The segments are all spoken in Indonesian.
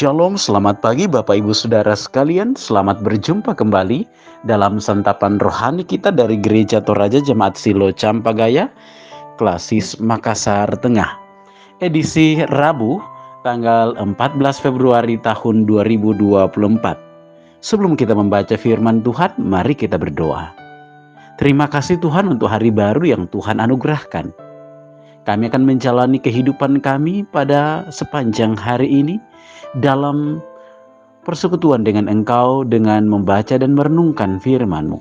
Shalom, selamat pagi Bapak Ibu Saudara sekalian. Selamat berjumpa kembali dalam santapan rohani kita dari Gereja Toraja Jemaat Silo Campagaya, Klasis Makassar Tengah. Edisi Rabu, tanggal 14 Februari tahun 2024. Sebelum kita membaca firman Tuhan, mari kita berdoa. Terima kasih Tuhan untuk hari baru yang Tuhan anugerahkan. Kami akan menjalani kehidupan kami pada sepanjang hari ini dalam persekutuan dengan Engkau dengan membaca dan merenungkan firman-Mu.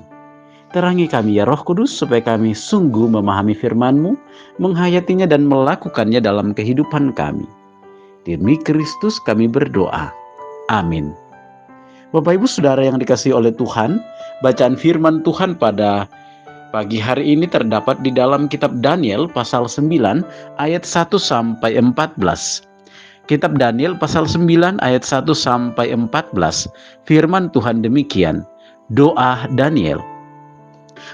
Terangi kami ya Roh Kudus supaya kami sungguh memahami firman-Mu, menghayatinya dan melakukannya dalam kehidupan kami. Demi Kristus kami berdoa. Amin. Bapak Ibu Saudara yang dikasihi oleh Tuhan, bacaan firman Tuhan pada pagi hari ini terdapat di dalam kitab Daniel pasal 9 ayat 1 sampai 14. Kitab Daniel pasal 9 ayat 1 sampai 14. Firman Tuhan demikian. Doa Daniel.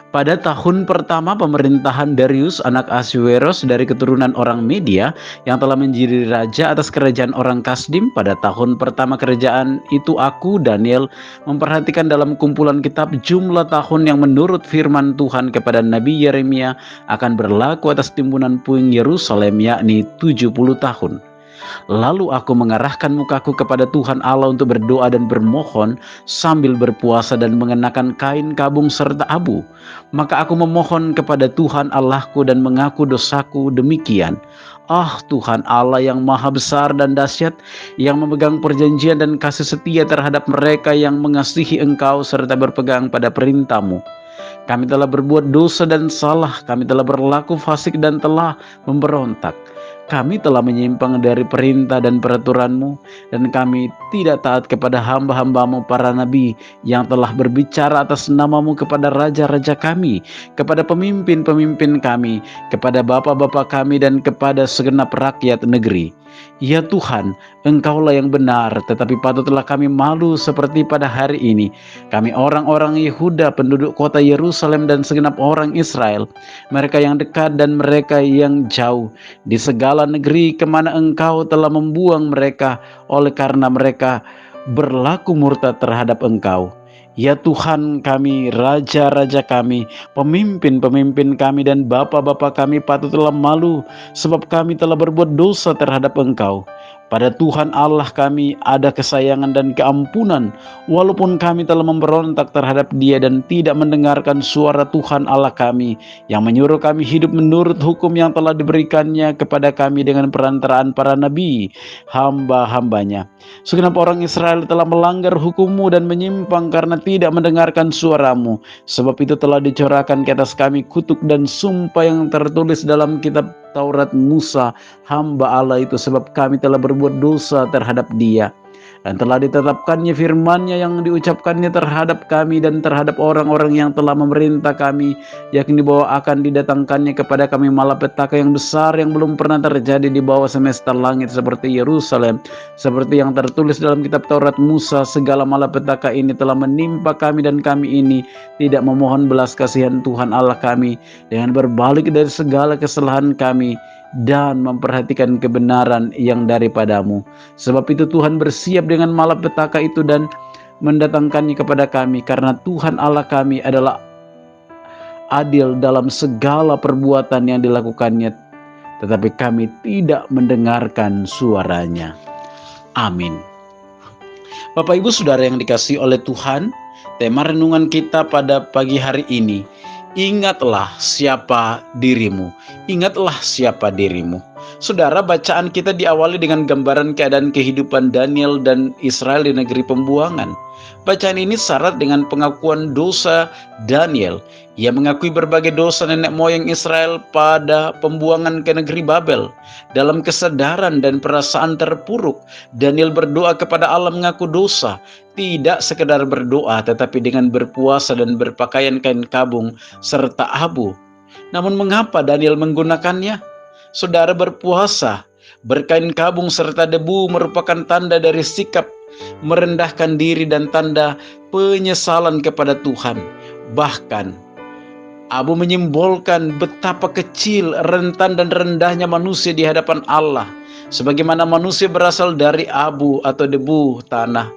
Pada tahun pertama pemerintahan Darius anak Ahasweros dari keturunan orang Media yang telah menjadi raja atas kerajaan orang Kasdim, pada tahun pertama kerajaan itu aku Daniel memperhatikan dalam kumpulan kitab jumlah tahun yang menurut firman Tuhan kepada Nabi Yeremia akan berlaku atas timbunan puing Yerusalem, yakni 70 tahun. Lalu aku mengarahkan mukaku kepada Tuhan Allah untuk berdoa dan bermohon sambil berpuasa dan mengenakan kain kabung serta abu. Maka aku memohon kepada Tuhan Allahku dan mengaku dosaku demikian. Ah Tuhan Allah yang maha besar dan dahsyat, yang memegang perjanjian dan kasih setia terhadap mereka yang mengasihi Engkau serta berpegang pada perintah-Mu. Kami telah berbuat dosa dan salah, kami telah berlaku fasik dan telah memberontak. Kami telah menyimpang dari perintah dan peraturan-Mu, dan kami tidak taat kepada hamba-hamba-Mu para nabi yang telah berbicara atas nama-Mu kepada raja-raja kami, kepada pemimpin-pemimpin kami, kepada bapa-bapa kami, dan kepada segenap rakyat negeri. Ya Tuhan, Engkaulah yang benar, tetapi patutlah kami malu seperti pada hari ini. Kami orang-orang Yehuda, penduduk kota Yerusalem dan segenap orang Israel, mereka yang dekat dan mereka yang jauh, di segala negeri kemana Engkau telah membuang mereka, oleh karena mereka berlaku murtad terhadap Engkau. Ya Tuhan kami, raja-raja kami, pemimpin-pemimpin kami dan bapa-bapa kami patutlah malu, sebab kami telah berbuat dosa terhadap Engkau. Pada Tuhan Allah kami ada kesayangan dan keampunan, walaupun kami telah memberontak terhadap Dia dan tidak mendengarkan suara Tuhan Allah kami, yang menyuruh kami hidup menurut hukum yang telah diberikannya kepada kami dengan perantaraan para nabi, hamba-hambanya. Segenap orang Israel telah melanggar hukum-Mu dan menyimpang karena tidak mendengarkan suara-Mu. Sebab itu telah dicorahkan ke atas kami kutuk dan sumpah yang tertulis dalam kitab Taurat Musa, hamba Allah itu, sebab kami telah berbuat dosa terhadap Dia. Dan telah ditetapkannya firman-Nya yang diucapkannya terhadap kami dan terhadap orang-orang yang telah memerintah kami, yakni bahwa akan didatangkannya kepada kami malapetaka yang besar yang belum pernah terjadi di bawah semesta langit seperti Yerusalem. Seperti yang tertulis dalam kitab Taurat Musa, segala malapetaka ini telah menimpa kami dan kami ini tidak memohon belas kasihan Tuhan Allah kami dengan berbalik dari segala kesalahan kami dan memperhatikan kebenaran yang daripada-Mu. Sebab itu Tuhan bersiap dengan malapetaka itu dan mendatangkannya kepada kami, karena Tuhan Allah kami adalah adil dalam segala perbuatan yang dilakukannya, tetapi kami tidak mendengarkan suaranya. Amin. Bapak Ibu Saudara yang dikasihi oleh Tuhan, tema renungan kita pada pagi hari ini, ingatlah siapa dirimu. Ingatlah siapa dirimu. Saudara, bacaan kita diawali dengan gambaran keadaan kehidupan Daniel dan Israel di negeri pembuangan. Bacaan ini syarat dengan pengakuan dosa Daniel. Ia mengakui berbagai dosa nenek moyang Israel pada pembuangan ke negeri Babel. Dalam kesadaran dan perasaan terpuruk, Daniel berdoa kepada Allah mengaku dosa. Tidak sekedar berdoa, tetapi dengan berpuasa dan berpakaian kain kabung serta abu. Namun mengapa Daniel menggunakannya? Saudara, berpuasa, berkain kabung serta debu merupakan tanda dari sikap merendahkan diri dan tanda penyesalan kepada Tuhan. Bahkan Abu menyimbolkan betapa kecil, rentan dan rendahnya manusia di hadapan Allah. Sebagaimana manusia berasal dari abu atau debu tanah.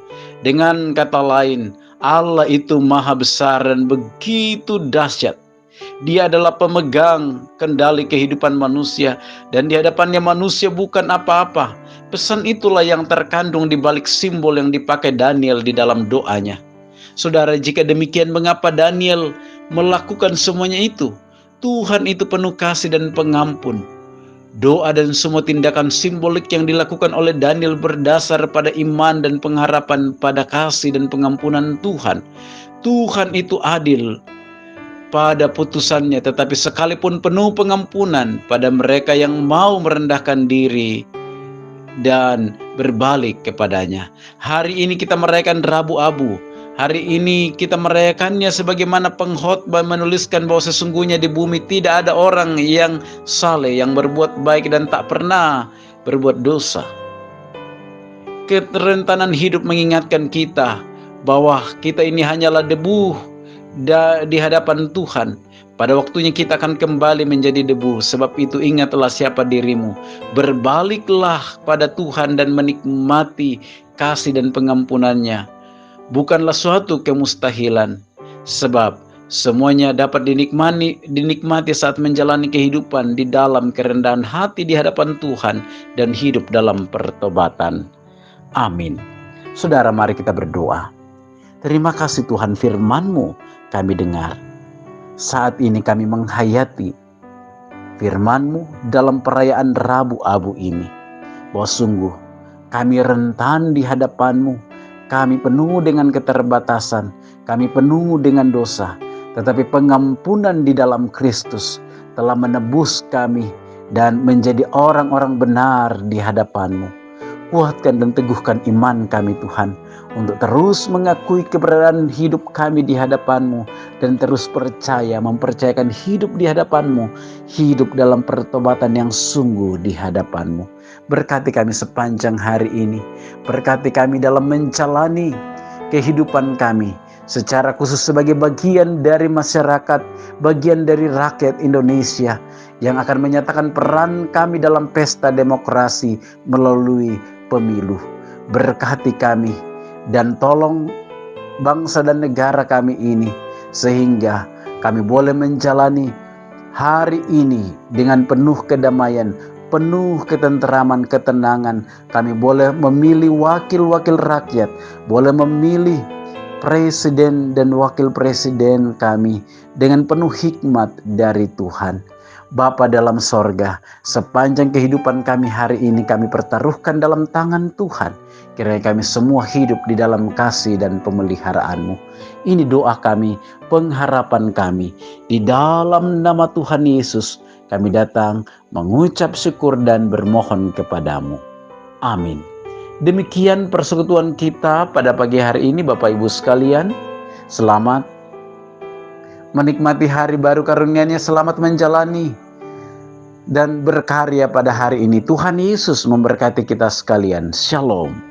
Dengan kata lain, Allah itu maha besar dan begitu dahsyat. Dia adalah pemegang kendali kehidupan manusia, dan di hadapannya manusia bukan apa-apa. Pesan itulah yang terkandung di balik simbol yang dipakai Daniel di dalam doanya. Saudara, jika demikian, mengapa Daniel melakukan semuanya itu? Tuhan itu penuh kasih dan pengampun. Doa dan semua tindakan simbolik yang dilakukan oleh Daniel berdasar pada iman dan pengharapan pada kasih dan pengampunan Tuhan. Tuhan itu adil pada putusannya, tetapi sekalipun penuh pengampunan pada mereka yang mau merendahkan diri dan berbalik kepadanya. Hari ini kita merayakan Rabu Abu. Hari ini kita merayakannya sebagaimana pengkhotbah menuliskan bahwa sesungguhnya di bumi tidak ada orang yang saleh, yang berbuat baik dan tak pernah berbuat dosa. Kerentanan hidup mengingatkan kita bahwa kita ini hanyalah debu di hadapan Tuhan. Pada waktunya kita akan kembali menjadi debu. Sebab itu ingatlah siapa dirimu. Berbaliklah pada Tuhan dan menikmati kasih dan pengampunannya. Bukanlah suatu kemustahilan. Sebab semuanya dapat dinikmati saat menjalani kehidupan di dalam kerendahan hati di hadapan Tuhan dan hidup dalam pertobatan. Amin. Saudara, mari kita berdoa. Terima kasih Tuhan, firman-Mu kami dengar. Saat ini kami menghayati firman-Mu dalam perayaan Rabu Abu ini. Bahwa sungguh kami rentan di hadapan-Mu. Kami penuh dengan keterbatasan. Kami penuh dengan dosa. Tetapi pengampunan di dalam Kristus telah menebus kami dan menjadi orang-orang benar di hadapan-Mu. Kuatkan dan teguhkan iman kami Tuhan, untuk terus mengakui keberadaan hidup kami di hadapan-Mu dan terus mempercayakan hidup di hadapan-Mu, hidup dalam pertobatan yang sungguh di hadapan-Mu. Berkati kami sepanjang hari ini, berkati kami dalam menjalani kehidupan kami, secara khusus sebagai bagian dari masyarakat, bagian dari rakyat Indonesia yang akan menyatakan peran kami dalam pesta demokrasi melalui pemilu. Berkati kami dan tolong bangsa dan negara kami ini, sehingga kami boleh menjalani hari ini dengan penuh kedamaian, penuh ketenteraman, ketenangan. Kami boleh memilih wakil-wakil rakyat, boleh memilih presiden dan wakil presiden kami dengan penuh hikmat dari Tuhan. Bapa dalam sorga, sepanjang kehidupan kami hari ini kami pertaruhkan dalam tangan Tuhan. Kiranya kami semua hidup di dalam kasih dan pemeliharaan-Mu. Ini doa kami, pengharapan kami. Di dalam nama Tuhan Yesus kami datang mengucap syukur dan bermohon kepada-Mu. Amin. Demikian persekutuan kita pada pagi hari ini Bapak Ibu sekalian. Selamat menikmati hari baru karunia-Nya, selamat menjalani dan berkarya pada hari ini. Tuhan Yesus memberkati kita sekalian. Shalom.